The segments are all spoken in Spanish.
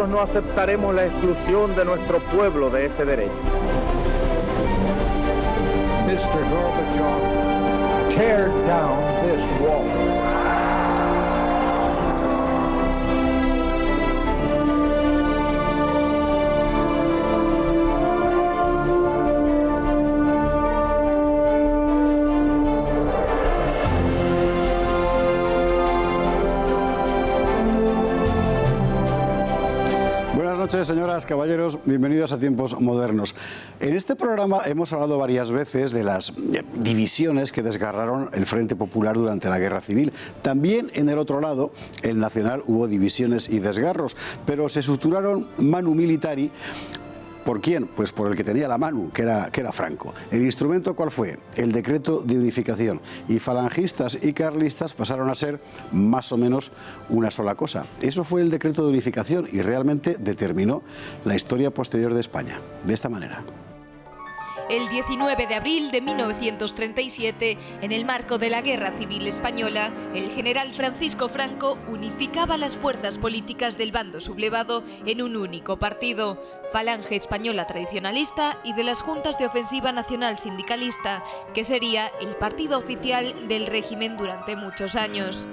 nosotros no aceptaremos la exclusión de nuestro pueblo de ese derecho. Mr. Gorbachev, tear down this wall. Buenas noches, señoras, caballeros, bienvenidos a Tiempos Modernos. En este programa hemos hablado varias veces de las divisiones que desgarraron el Frente Popular durante la Guerra Civil. También en el otro lado, el Nacional, hubo divisiones y desgarros, pero se suturaron manu militari. ¿Por quién? Pues por el que tenía la mano, que era Franco. ¿El instrumento cuál fue? El decreto de unificación. Y falangistas y carlistas pasaron a ser más o menos una sola cosa. Eso fue el decreto de unificación y realmente determinó la historia posterior de España. De esta manera. El 19 de abril de 1937, en el marco de la Guerra Civil Española, el general Francisco Franco unificaba las fuerzas políticas del bando sublevado en un único partido, Falange Española Tradicionalista, y de las Juntas de Ofensiva Nacional Sindicalista, que sería el partido oficial del régimen durante muchos años.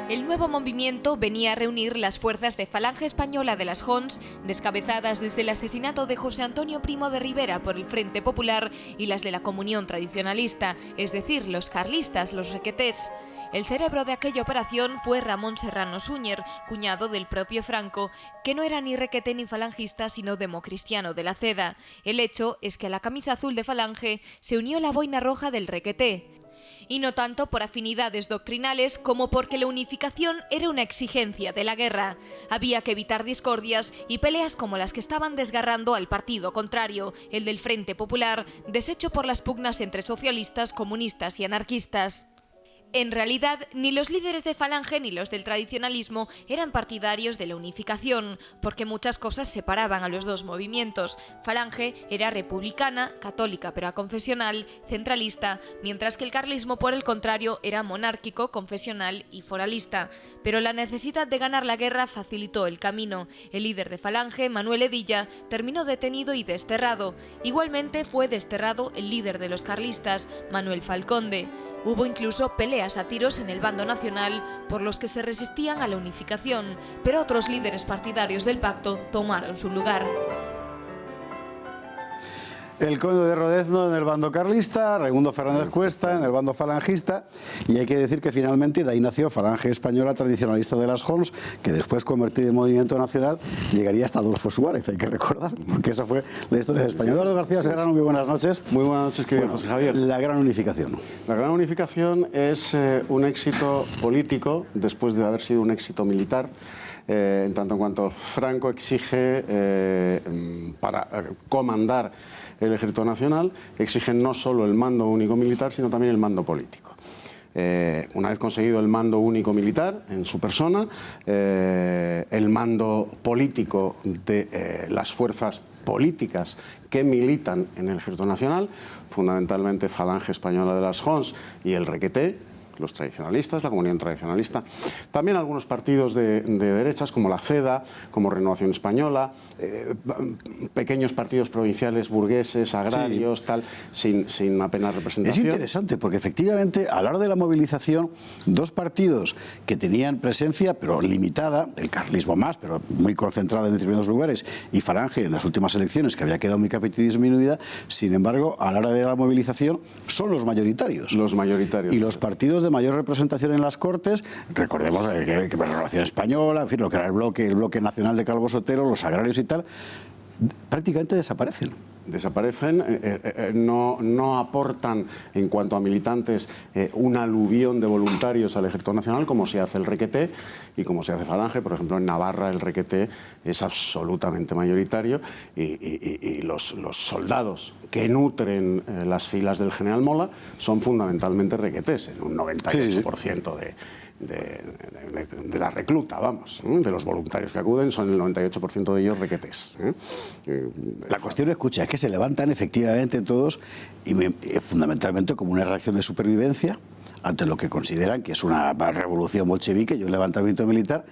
El nuevo movimiento venía a reunir las fuerzas de Falange Española de las Jons, descabezadas desde el asesinato de José Antonio Primo de Rivera por el Frente Popular, y las de la Comunión Tradicionalista, es decir, los carlistas, los requetés. El cerebro de aquella operación fue Ramón Serrano Súñer, cuñado del propio Franco, que no era ni requeté ni falangista, sino democristiano de la Ceda. El hecho es que a la camisa azul de Falange se unió la boina roja del requeté. Y no tanto por afinidades doctrinales como porque la unificación era una exigencia de la guerra. Había que evitar discordias y peleas como las que estaban desgarrando al partido contrario, el del Frente Popular, deshecho por las pugnas entre socialistas, comunistas y anarquistas. En realidad, ni los líderes de Falange ni los del tradicionalismo eran partidarios de la unificación, porque muchas cosas separaban a los dos movimientos. Falange era republicana, católica pero aconfesional, centralista, mientras que el carlismo, por el contrario, era monárquico, confesional y foralista. Pero la necesidad de ganar la guerra facilitó el camino. El líder de Falange, Manuel Hedilla, terminó detenido y desterrado. Igualmente fue desterrado el líder de los carlistas, Manuel Falconde. Hubo incluso peleas a tiros en el bando nacional por los que se resistían a la unificación, pero otros líderes partidarios del pacto tomaron su lugar. El conde de Rodezno en el bando carlista, Raimundo Fernández Cuesta en el bando falangista, y hay que decir que finalmente de ahí nació Falange Española Tradicionalista de las Jons, que después, convertido en movimiento nacional, llegaría hasta Adolfo Suárez, hay que recordar, porque esa fue la historia de España. Eduardo García Serrano, muy buenas noches. Muy buenas noches, querido José Javier. La gran unificación. La gran unificación es un éxito político después de haber sido un éxito militar. En tanto en cuanto Franco exige para comandar el Ejército Nacional, exige no solo el mando único militar, sino también el mando político. Una vez conseguido el mando único militar en su persona, el mando político de las fuerzas políticas que militan en el Ejército Nacional, fundamentalmente Falange Española de las Jons y el Requeté, los tradicionalistas, la Comunión Tradicionalista, también algunos partidos de derechas como la CEDA, como Renovación Española, pequeños partidos provinciales burgueses, agrarios, sí, tal, sin apenas representación. Es interesante porque efectivamente a la hora de la movilización, dos partidos que tenían presencia pero limitada, el carlismo más, pero muy concentrado en determinados lugares, y Falange en las últimas elecciones, que había quedado muy disminuida, sin embargo, a la hora de la movilización son los mayoritarios. Los mayoritarios. Y los partidos de mayor representación en las Cortes, recordemos que la Renovación Española, en fin, lo que era el bloque nacional de Calvo Sotero, los agrarios y tal, prácticamente desaparecen. Desaparecen, no aportan en cuanto a militantes un aluvión de voluntarios al Ejército Nacional como se hace el Requeté y como se hace Falange. Por ejemplo, en Navarra el Requeté es absolutamente mayoritario y los soldados que nutren las filas del general Mola son fundamentalmente requetés, en un 98% de la recluta, vamos, de los voluntarios que acuden son el 98% de ellos requetés. La cuestión, escucha, es que se levantan efectivamente todos y fundamentalmente como una reacción de supervivencia ante lo que consideran que es una revolución bolchevique y un levantamiento militar,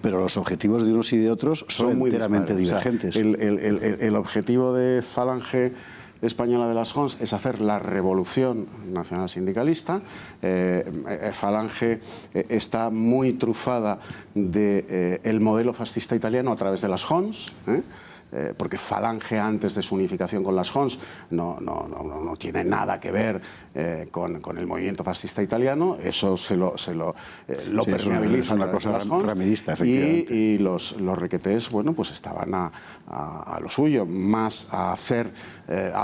pero los objetivos de unos y de otros son muy enteramente divergentes. O sea, el objetivo de Falange Española de las Jons es hacer la revolución nacional sindicalista. Falange está muy trufada del modelo fascista italiano a través de las Jons, porque Falange, antes de su unificación con las Jons, no tiene nada que ver con el movimiento fascista italiano. Eso lo permeabiliza. Es una cosa ramirista, efectivamente. Y los requetés, bueno, pues estaban a lo suyo, más a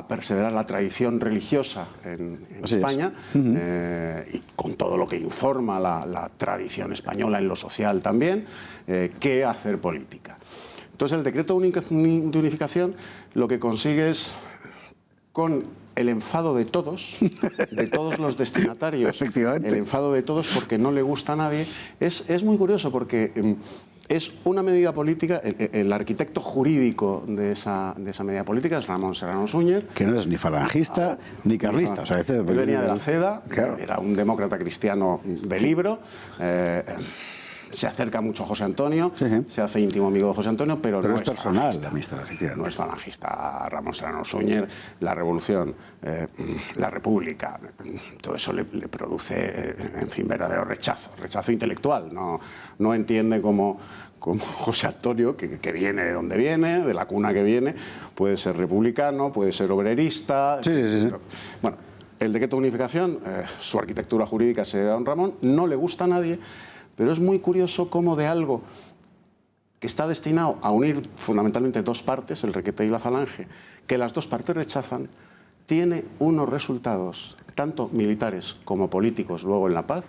perseverar la tradición religiosa en España, y con todo lo que informa la tradición española en lo social también, que hacer política. Entonces, el decreto de unificación lo que consigue es, con el enfado de todos los destinatarios, el enfado de todos porque no le gusta a nadie, es muy curioso porque es una medida política. El arquitecto jurídico de esa medida política es Ramón Serrano Súñer, que no es ni falangista ni carlista. O sea, él venía de la CEDA, claro. Era un demócrata cristiano de libro. Se acerca mucho a José Antonio, se hace íntimo amigo de José Antonio, pero no es personal la amistad, no es falangista. Ramón Serrano Súñer, la revolución, la república, todo eso le produce, en fin, verdadero rechazo intelectual. No entiende cómo José Antonio, que viene de donde viene, de la cuna que viene, puede ser republicano, puede ser obrerista. Sí. Bueno, el decreto de unificación, su arquitectura jurídica se da a don Ramón, no le gusta a nadie. Pero es muy curioso cómo de algo que está destinado a unir fundamentalmente dos partes, el requete y la falange, que las dos partes rechazan, tiene unos resultados, tanto militares como políticos, luego en la paz,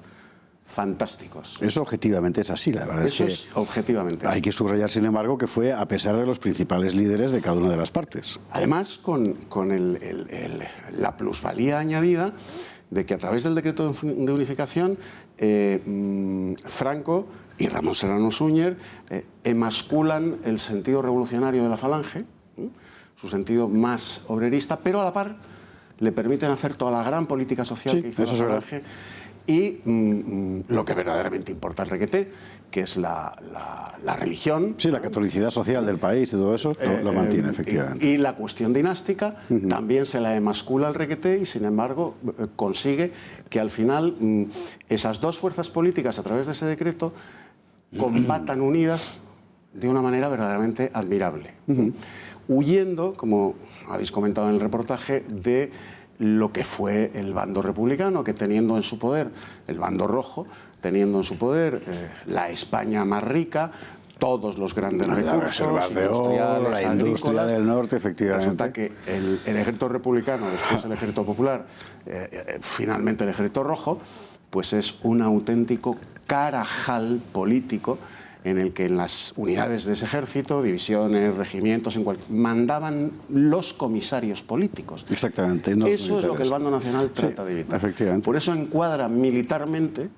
fantásticos. Eso objetivamente es así, la verdad. Eso es objetivamente. Hay que subrayar, sin embargo, que fue a pesar de los principales líderes de cada una de las partes. Además, con la plusvalía añadida de que a través del decreto de unificación, Franco y Ramón Serrano Súñer emasculan el sentido revolucionario de la falange, su sentido más obrerista, pero a la par le permiten hacer toda la gran política social que hizo la falange. Y lo que verdaderamente importa al requeté, que es la religión. Sí, la catolicidad social del país y todo eso lo mantiene, efectivamente. Y la cuestión dinástica también se la emascula al requeté y, sin embargo, consigue que al final esas dos fuerzas políticas, a través de ese decreto, combatan unidas de una manera verdaderamente admirable. Huyendo, como habéis comentado en el reportaje, de lo que fue el bando republicano, que teniendo en su poder el bando rojo, teniendo en su poder la España más rica, todos los grandes recursos de oro, la industria del norte, efectivamente. Resulta que el ejército republicano, después el ejército popular, finalmente el ejército rojo, pues es un auténtico carajal político en el que en las unidades de ese ejército, divisiones, regimientos, mandaban los comisarios políticos. Exactamente. Eso es lo que el bando nacional trata de evitar. Efectivamente. Por eso encuadra militarmente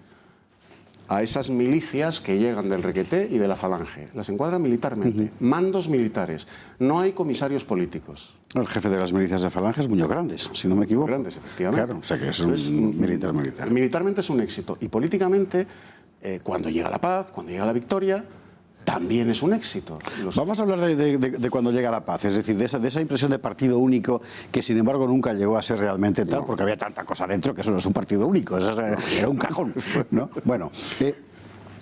a esas milicias que llegan del requeté y de la falange. Las encuadra militarmente. Mandos militares. No hay comisarios políticos. El jefe de las milicias de falange es Muñoz Grandes, si no me equivoco. Grandes, efectivamente. Claro, o sea que es un militar. Militarmente es un éxito. Y políticamente, cuando llega la paz, cuando llega la victoria, también es un éxito. Vamos a hablar de cuando llega la paz, es decir, de esa impresión de partido único que, sin embargo, nunca llegó a ser realmente tal, porque había tanta cosa dentro que eso no es un partido único, eso era un cajón, ¿no? Bueno,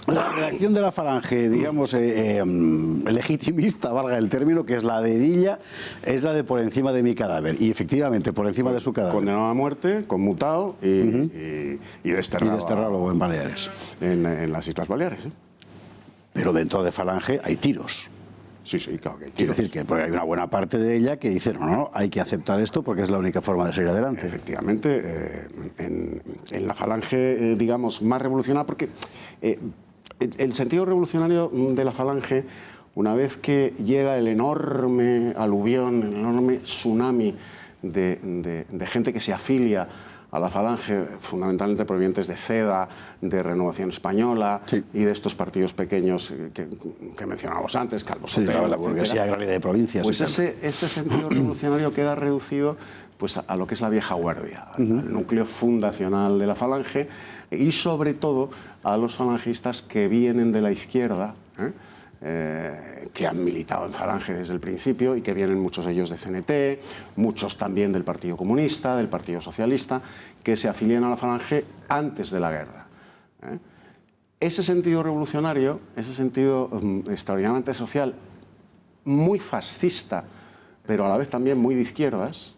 la reacción de la falange, digamos, legitimista, valga el término, que es la de Edilla, es la de por encima de mi cadáver. Y efectivamente, por encima de su cadáver. Condenado a muerte, conmutado y desterrado. Y desterrado en Baleares. En las Islas Baleares, ¿sí? Pero dentro de falange hay tiros. Sí, claro que hay tiros. Quiero decir que hay una buena parte de ella que dice, no, hay que aceptar esto porque es la única forma de salir adelante. Efectivamente, en la falange, digamos, más revolucionaria, porque el sentido revolucionario de la falange, una vez que llega el enorme aluvión, el enorme tsunami de gente que se afilia a la Falange, fundamentalmente provenientes de CEDA, de Renovación Española y de estos partidos pequeños que mencionábamos antes, Calvo Sotelo, la burguesía agraria de provincias. Pues ese sentido revolucionario queda reducido pues, a lo que es la vieja guardia, al núcleo fundacional de la Falange y sobre todo a los falangistas que vienen de la izquierda, que han militado en Falange desde el principio y que vienen muchos de ellos de CNT, muchos también del Partido Comunista, del Partido Socialista, que se afilian a la Falange antes de la guerra. Ese sentido revolucionario, ese sentido extraordinariamente social, muy fascista, pero a la vez también muy de izquierdas,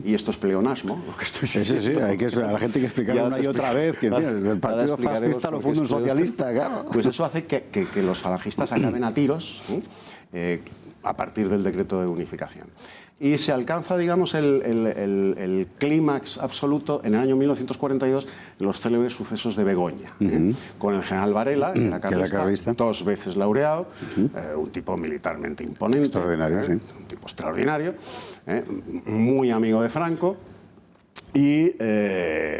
y esto es pleonasmo, lo que estoy diciendo. Sí, hay que, a la gente hay que explicar una y otra vez que el partido fascista lo funda un socialista, claro. Pues eso hace que los falangistas acaben a tiros a partir del decreto de unificación. Y se alcanza, digamos, el clímax absoluto en el año 1942, en los célebres sucesos de Begoña, con el general Varela, que era carlista, 2 veces laureado, un tipo militarmente imponente, extraordinario, un tipo extraordinario, muy amigo de Franco. Y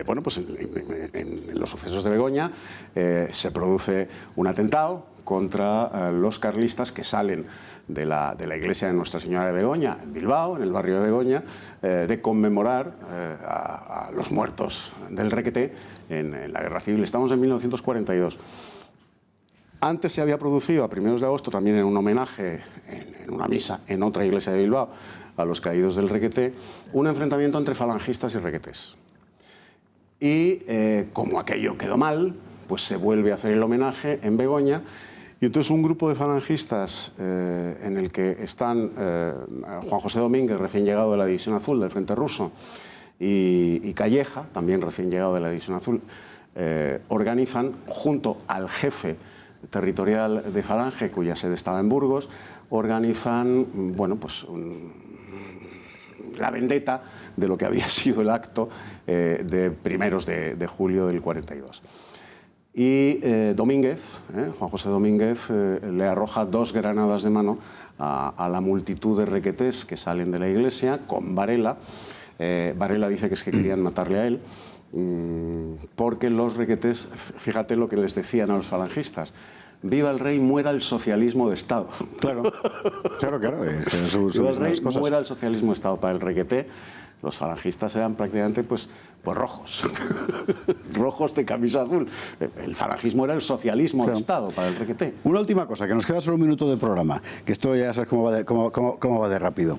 bueno, pues en los sucesos de Begoña se produce un atentado contra los carlistas que salen de la iglesia de Nuestra Señora de Begoña, en Bilbao, en el barrio de Begoña, de conmemorar a los muertos del Requeté en la Guerra Civil. Estamos en 1942. Antes se había producido, a primeros de agosto, también en un homenaje, en una misa, en otra iglesia de Bilbao, a los caídos del Requeté, un enfrentamiento entre falangistas y requetés. Y como aquello quedó mal, pues se vuelve a hacer el homenaje en Begoña. Y entonces un grupo de falangistas en el que están Juan José Domínguez, recién llegado de la División Azul del Frente Ruso, y Calleja, también recién llegado de la División Azul, organizan, junto al jefe territorial de Falange, cuya sede estaba en Burgos, organizan, bueno, pues la vendetta de lo que había sido el acto de primeros de julio del 42. Y Domínguez, Juan José Domínguez, le arroja 2 granadas de mano a la multitud de requetés que salen de la iglesia con Varela. Varela dice que es que querían matarle a él, porque los requetés, fíjate lo que les decían a los falangistas: viva el rey, muera el socialismo de Estado. Claro. Viva el rey, muera el socialismo de Estado. Para el requeté, los falangistas eran prácticamente pues rojos, rojos de camisa azul. El falangismo era el socialismo de Estado para el requeté. Una última cosa, que nos queda solo un minuto de programa, que esto ya sabes cómo va de rápido.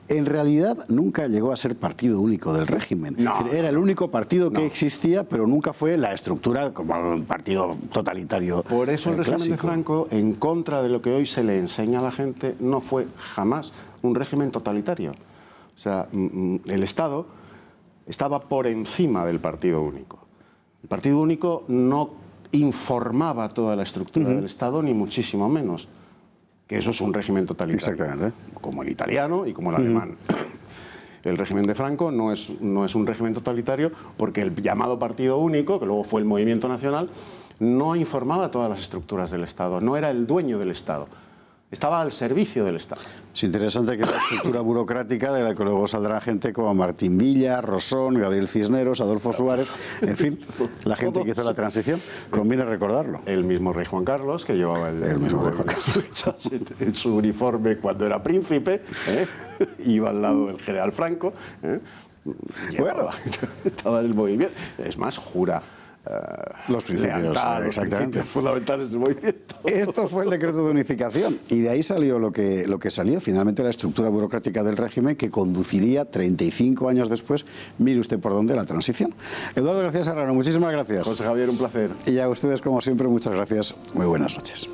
En realidad nunca llegó a ser partido único del régimen. No. Era el único partido que existía, pero nunca fue la estructura como un partido totalitario. Por eso el régimen de Franco, en contra de lo que hoy se le enseña a la gente, no fue jamás un régimen totalitario. O sea, el Estado estaba por encima del partido único. El partido único no informaba toda la estructura del Estado, ni muchísimo menos. Que eso es un régimen totalitario. Exactamente. Como el italiano y como el alemán. El régimen de Franco no es un régimen totalitario porque el llamado partido único, que luego fue el Movimiento Nacional, no informaba todas las estructuras del Estado, no era el dueño del Estado. Estaba al servicio del Estado. Es interesante que la estructura burocrática de la que luego saldrá gente como Martín Villa, Rosón, Gabriel Cisneros, Adolfo Suárez, en fin, la gente que hizo la transición, conviene recordarlo. El mismo rey Juan Carlos, que llevaba el mismo rey Juan Carlos en su uniforme cuando era príncipe, iba al lado del general Franco, estaba en el movimiento. Es más, jura los principios, exactamente, fundamentales del movimiento. Esto fue el decreto de unificación y de ahí salió lo que salió, finalmente la estructura burocrática del régimen que conduciría 35 años después, mire usted por dónde, la transición. Eduardo García Serrano, muchísimas gracias. José Javier, un placer. Y a ustedes, como siempre, muchas gracias. Muy buenas noches.